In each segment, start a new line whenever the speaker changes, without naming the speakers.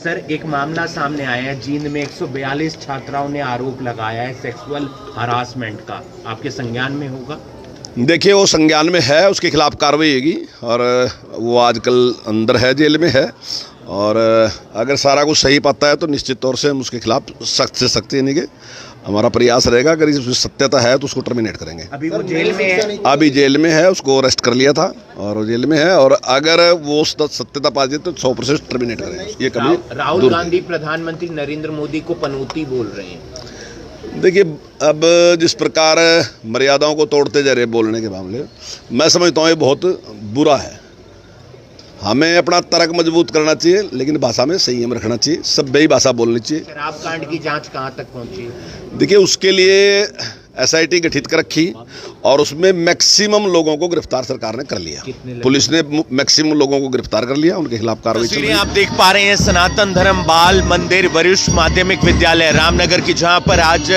Sir, एक मामला सामने आया है, जींद में 142 छात्राओं ने आरोप लगाया है सेक्सुअल हरासमेंट का, आपके संज्ञान में होगा?
देखिए, वो संज्ञान में है, उसके खिलाफ कार्रवाई होगी और वो आजकल अंदर है, जेल में है। और अगर सारा कुछ सही पाता है तो निश्चित तौर से हम उसके खिलाफ सख्त से सख्ती यानी कि हमारा प्रयास रहेगा। अगर इसमें सत्यता है तो उसको टर्मिनेट करेंगे।
अभी वो जेल में है?
अभी जेल में है, उसको अरेस्ट कर लिया था और जेल में है। और अगर वो सत्यता पा जाए तो 100% टर्मिनेट करेंगे। ये कभी
राहुल गांधी प्रधानमंत्री नरेंद्र मोदी को पनौती बोल रहे हैं।
देखिए, अब जिस प्रकार मर्यादाओं को तोड़ते जा रहे बोलने के मामले, मैं समझता हूँ ये बहुत बुरा है। हमें अपना तर्क मजबूत करना चाहिए, लेकिन भाषा में संयम रखना चाहिए, सभ्य भाषा बोलनी चाहिए।
शराब कांड की जांच कहां तक पहुंची?
देखिए, उसके लिए एसआईटी गठित कर रखी और उसमें मैक्सिमम लोगों को गिरफ्तार सरकार ने कर लिया। पुलिस ने मैक्सिमम लोगों को गिरफ्तार कर लिया, उनके खिलाफ कार्रवाई चल रही है।
आप देख पा रहे हैं सनातन धर्म बाल मंदिर वरिष्ठ माध्यमिक विद्यालय रामनगर की, जहां पर आज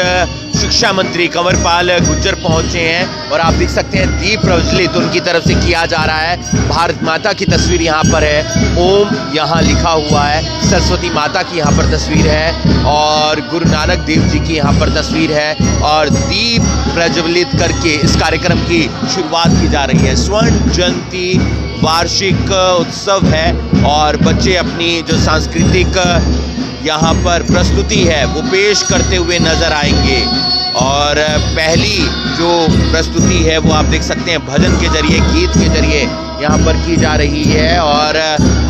शिक्षा मंत्री कंवरपाल गुर्जर पहुंचे हैं और आप देख सकते हैं दीप प्रज्वलित उनकी तरफ से किया जा रहा है। भारत माता की तस्वीर यहाँ पर है, ओम यहाँ लिखा हुआ है, सरस्वती माता की यहाँ पर तस्वीर है और गुरु नानक देव जी की यहाँ पर तस्वीर है और दीप प्रज्वलित करके इस कार्यक्रम की शुरुआत की जा रही है। स्वर्ण जयंती वार्षिक उत्सव है और बच्चे अपनी जो सांस्कृतिक यहाँ पर प्रस्तुति है वो पेश करते हुए नजर आएंगे। और पहली जो प्रस्तुति है वो आप देख सकते हैं भजन के जरिए, गीत के जरिए यहाँ पर की जा रही है। और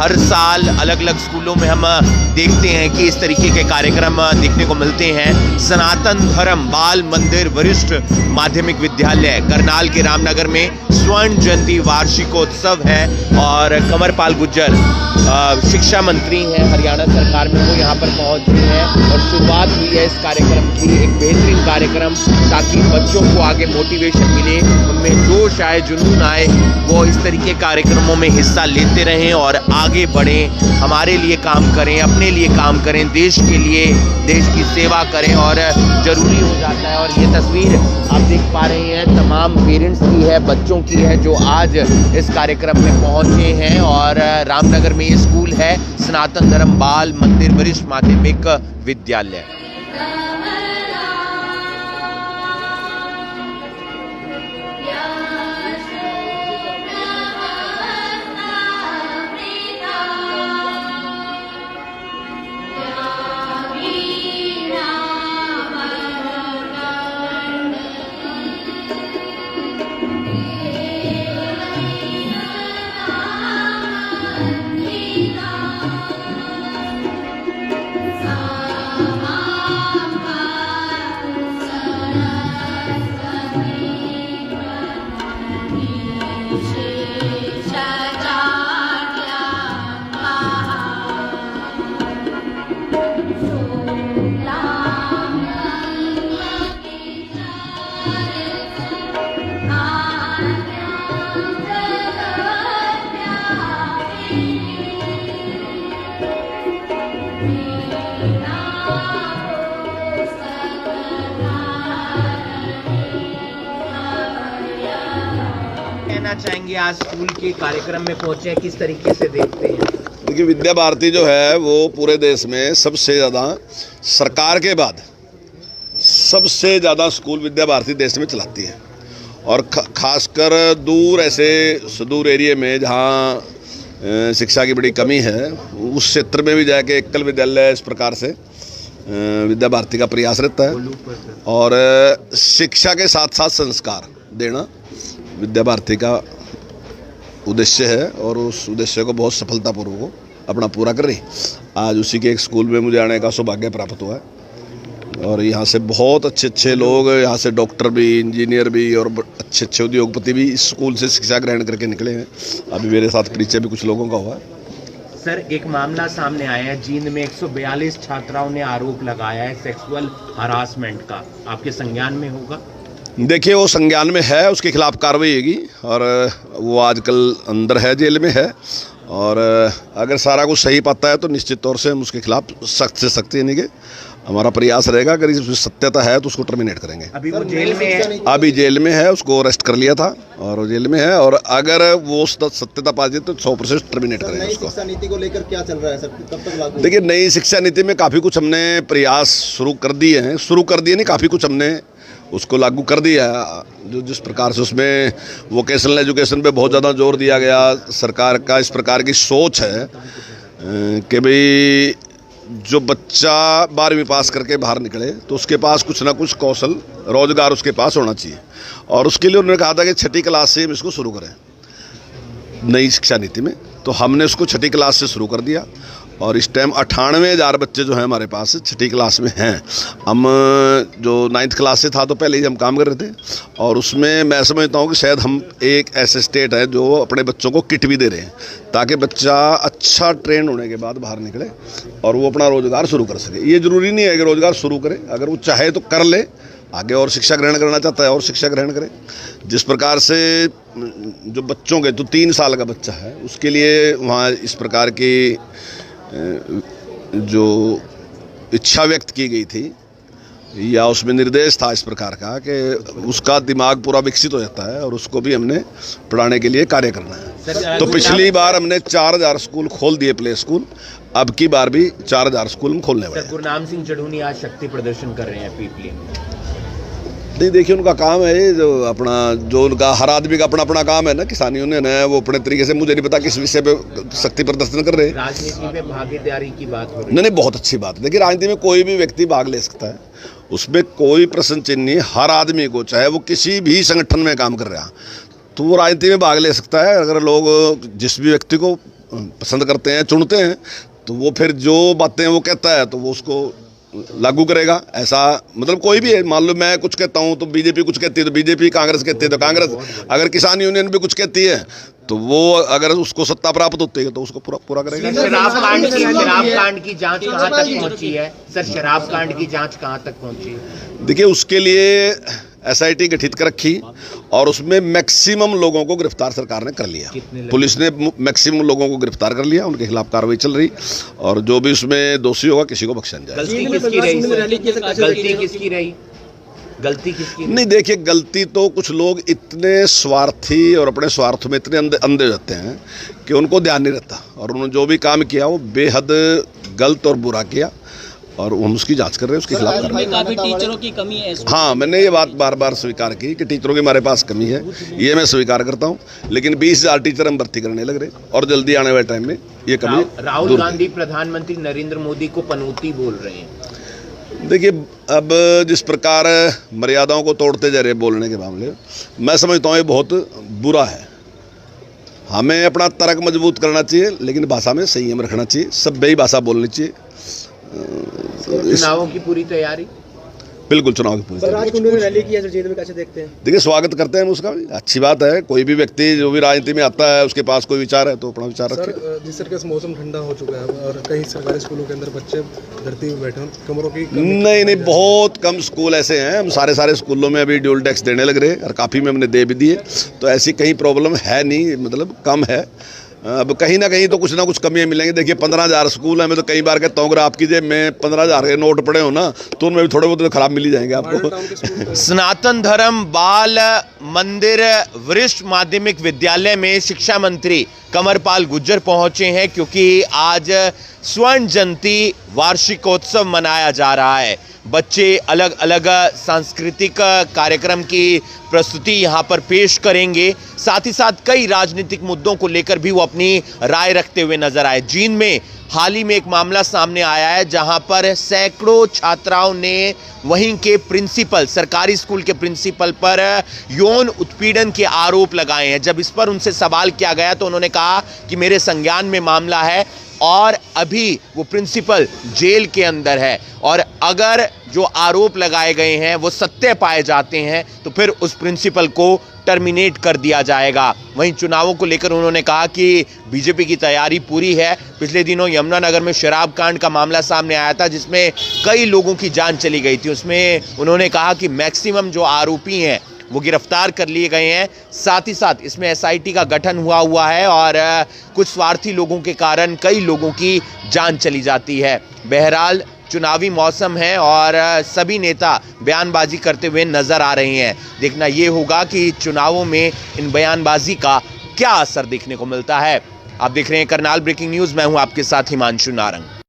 हर साल अलग अलग स्कूलों में हम देखते हैं कि इस तरीके के कार्यक्रम देखने को मिलते हैं। सनातन धर्म बाल मंदिर वरिष्ठ माध्यमिक विद्यालय करनाल के रामनगर में स्वर्ण जयंती वार्षिकोत्सव है और कंवरपाल गुर्जर शिक्षा मंत्री हैं हरियाणा सरकार में, वो यहाँ पर पहुँच रहे हैं और शुरुआत हुई है इस कार्यक्रम की। एक बेहतरीन कार्यक्रम ताकि बच्चों को आगे मोटिवेशन मिले, उनमें जोश आए, जुनून आए, वो इस तरीके कार्यक्रमों में हिस्सा लेते रहें और आगे बढ़ें, हमारे लिए काम करें, अपने लिए काम करें, देश के लिए, देश की सेवा करें। और ज़रूरी हो जाता है। और ये तस्वीर आप देख पा रहे हैं तमाम पेरेंट्स की है, बच्चों की है, जो आज इस कार्यक्रम में पहुंचे हैं। और रामनगर में ये स्कूल है सनातन धर्म बाल मंदिर वरिष्ठ माध्यमिक विद्यालय। कहना चाहेंगे आज स्कूल के कार्यक्रम में पहुंचे हैं, किस तरीके से देखते हैं?
देखिए, विद्या भारती जो है वो पूरे देश में सबसे ज़्यादा, सरकार के बाद सबसे ज़्यादा स्कूल विद्या भारती देश में चलाती है। और खासकर दूर, ऐसे सुदूर एरिया में जहाँ शिक्षा की बड़ी कमी है, उस क्षेत्र में भी जाके एकल विद्यालय इस प्रकार से विद्या भारती का प्रयास रहता है। और शिक्षा के साथ साथ संस्कार देना विद्या भारती का उद्देश्य है और उस उद्देश्य को बहुत सफलतापूर्वक अपना पूरा कर रही। आज उसी के एक स्कूल में मुझे आने का सौभाग्य प्राप्त हुआ है और यहाँ से बहुत अच्छे अच्छे लोग, यहाँ से डॉक्टर भी, इंजीनियर भी और अच्छे अच्छे उद्योगपति भी इस स्कूल से शिक्षा ग्रहण करके निकले हैं। अभी मेरे साथ परिचय भी कुछ लोगों का हुआ है।
सर, एक मामला सामने आया है, जींद में 142 छात्राओं ने आरोप लगाया है सेक्सुअल हरासमेंट का, आपके संज्ञान में होगा?
देखिए, वो संज्ञान में है, उसके खिलाफ कार्रवाई होगी और वो आजकल अंदर है, जेल में है। और अगर सारा कुछ सही पाता है तो निश्चित तौर से हम उसके खिलाफ सख्त से सख्ती यानी कि हमारा प्रयास रहेगा, अगर इसमें सत्यता है तो उसको टर्मिनेट करेंगे।
अभी वो जेल में है,
अभी जेल में है, उसको अरेस्ट कर लिया था और वो जेल में है, और अगर वो सत्यता पा जाए तो 100% टर्मिनेट करेंगे उसको।
शिक्षा नीति को लेकर क्या चल रहा है सर, कब तक लागू?
देखिए, नई शिक्षा नीति में काफ़ी कुछ हमने प्रयास शुरू कर दिए नहीं, काफ़ी कुछ हमने उसको लागू कर दिया है। जो जिस प्रकार से उसमें वोकेशनल एजुकेशन पे बहुत ज़्यादा जोर दिया गया, सरकार का इस प्रकार की सोच है कि भाई जो बच्चा 12वीं पास करके बाहर निकले तो उसके पास कुछ ना कुछ कौशल रोजगार उसके पास होना चाहिए, और उसके लिए उन्होंने कहा था कि 6ठी क्लास से हम इसको शुरू करें नई शिक्षा नीति में। तो हमने उसको 6ठी क्लास से शुरू कर दिया, और इस टाइम 98,000 बच्चे जो हैं हमारे पास 6ठी क्लास में हैं। हम जो 9th क्लास से था तो पहले ही हम काम कर रहे थे, और उसमें मैं समझता हूँ कि शायद हम एक ऐसे स्टेट है जो अपने बच्चों को किट भी दे रहे हैं, ताकि बच्चा अच्छा ट्रेन होने के बाद बाहर निकले और वो अपना रोज़गार शुरू कर सके। ये ज़रूरी नहीं है कि रोज़गार शुरू करे, अगर वो चाहे तो कर ले, आगे और शिक्षा ग्रहण करना चाहता है और शिक्षा ग्रहण करे। जिस प्रकार से जो बच्चों के तो 3 साल का बच्चा है उसके लिए वहाँ इस प्रकार की जो इच्छा व्यक्त की गई थी या उसमें निर्देश था इस प्रकार का कि उसका दिमाग पूरा विकसित हो जाता है, और उसको भी हमने पढ़ाने के लिए कार्य करना है। तो पिछली बार हमने 4,000 स्कूल खोल दिए, प्ले स्कूल, अब की बार भी 4,000 स्कूल हम खोलने वाले हैं।
गुरनाम सिंह चढ़ूनी आज शक्ति प्रदर्शन कर रहे हैं पीपली में।
नहीं, देखिए, उनका काम है ये, जो अपना जो उनका हर आदमी का अपना अपना काम है ना, किसान यूनियन है, वो अपने तरीके से, मुझे नहीं पता किस विषय पे शक्ति प्रदर्शन कर रहे हैं।
राजनीति में भागीदारी की बात हो रही है।
नहीं, बहुत अच्छी बात है। देखिए, राजनीति में कोई भी व्यक्ति भाग ले सकता है, उसमें कोई प्रश्न चिन्ह नहीं। हर आदमी को, चाहे वो किसी भी संगठन में काम कर रहा है, तो वो राजनीति में भाग ले सकता है। अगर लोग जिस भी व्यक्ति को पसंद करते हैं, चुनते हैं, तो वो फिर जो बातें वो कहता है तो वो उसको लागू करेगा। ऐसा मतलब कोई भी है, मान लो मैं कुछ कहता हूँ तो बीजेपी कुछ कहती है तो बीजेपी, कांग्रेस कहती है तो कांग्रेस, अगर किसान यूनियन भी कुछ कहती है तो वो अगर उसको सत्ता प्राप्त होती है तो उसको पूरा करेगा।
शराब कांड की जांच कहाँ तक पहुँची है सर? शराब कांड की जांच कहाँ तक पहुँची है?
देखिए, उसके लिए SIT गठित कर रखी, और उसमें मैक्सिमम लोगों को गिरफ्तार सरकार ने कर लिया। पुलिस ने मैक्सिमम लोगों को गिरफ्तार कर लिया, उनके खिलाफ कार्रवाई चल रही, और जो भी उसमें दोषी होगा किसी को बख्शा नहीं जाएगा।
गलती किसकी रही सर? गलती किसकी?
नहीं, देखिए, गलती तो कुछ लोग इतने स्वार्थी और अपने स्वार्थ में इतने अंधे जाते हैं कि उनको ध्यान नहीं रहता, और उन्होंने जो भी काम किया वो बेहद गलत और बुरा किया, और हम उसकी जांच कर रहे हैं, उसके खिलाफ कर रहे हैं।
काफी टीचरों की कमी है।
हाँ, मैंने ये बात बार बार स्वीकार की कि टीचरों की हमारे पास कमी है, ये मैं स्वीकार करता हूँ, लेकिन 20,000 टीचर हम भर्ती करने लग रहे हैं, और जल्दी आने वाले टाइम में ये कमी।
राहुल गांधी प्रधानमंत्री नरेंद्र मोदी को पनौती बोल रहे हैं।
देखिए, अब जिस प्रकार मर्यादाओं को तोड़ते जा रहे बोलने के मामले, मैं समझता हूँ ये बहुत बुरा है। हमें अपना तर्क मजबूत करना चाहिए, लेकिन भाषा में संयम रखना चाहिए, सभ्य ही भाषा बोलनी चाहिए।
चुनावों की पूरी तैयारी?
बिल्कुल, चुनाव की पूरी तैयारी।
राजकुंड में रैली की है, जेल में कैसे देखते हैं?
देखिए, स्वागत करते हैं हम उसका, अच्छी बात है। कोई भी व्यक्ति जो भी राजनीति में आता है उसके पास कोई विचार है तो अपना विचार रखे।
जिस तरह से मौसम ठंडा हो चुका है और कई सरकारी स्कूलों के अंदर बच्चे धरती में बैठे हैं, कमरों की
नहीं, बहुत कम स्कूल ऐसे हैं। हम सारे स्कूलों में अभी ड्यूल टैक्स देने लग रहे हैं, और काफ़ी में हमने दे भी दिए, तो ऐसी कहीं प्रॉब्लम है नहीं, मतलब कम है। अब कहीं ना कहीं तो कुछ ना कुछ कमियां मिलेंगी। देखिए, 15,000 स्कूल हैं, मैं तो कई बार कहता हूँ अगर आपकी जेब में 15,000 के नोट पड़े हो ना तो उनमें भी थोड़े बहुत तो खराब मिल ही जाएंगे आपको।
सनातन धर्म बाल मंदिर वरिष्ठ माध्यमिक विद्यालय में शिक्षा मंत्री कंवरपाल गुर्जर पहुंचे हैं, क्योंकि आज स्वर्ण जयंती वार्षिकोत्सव मनाया जा रहा है। बच्चे अलग अलग सांस्कृतिक कार्यक्रम की प्रस्तुति यहाँ पर पेश करेंगे, साथ ही साथ कई राजनीतिक मुद्दों को लेकर भी वो अपनी राय रखते हुए नजर आए। जींद में हाल ही में एक मामला सामने आया है जहां पर सैकड़ों छात्राओं ने वहीं के प्रिंसिपल, सरकारी स्कूल के प्रिंसिपल पर यौन उत्पीड़न के आरोप लगाए हैं। जब इस पर उनसे सवाल किया गया तो उन्होंने कहा कि मेरे संज्ञान में मामला है और अभी वो प्रिंसिपल जेल के अंदर है, और अगर जो आरोप लगाए गए हैं वो सत्य पाए जाते हैं तो फिर उस प्रिंसिपल को टर्मिनेट कर दिया जाएगा। वहीं चुनावों को लेकर उन्होंने कहा कि बीजेपी की तैयारी पूरी है। पिछले दिनों यमुनानगर में शराब कांड का मामला सामने आया था जिसमें कई लोगों की जान चली गई थी। उसमें उन्होंने कहा कि मैक्सिमम जो आरोपी हैं वो गिरफ्तार कर लिए गए हैं। साथ ही साथ इसमें SIT का गठन हुआ है और कुछ स्वार्थी लोगों के कारण कई लोगों की जान चली जाती है। बहरहाल चुनावी मौसम है और सभी नेता बयानबाजी करते हुए नजर आ रहे हैं। देखना ये होगा कि चुनावों में इन बयानबाजी का क्या असर देखने को मिलता है। आप देख रहे हैं करनाल ब्रेकिंग न्यूज, मैं हूं आपके साथ हिमांशु नारंग।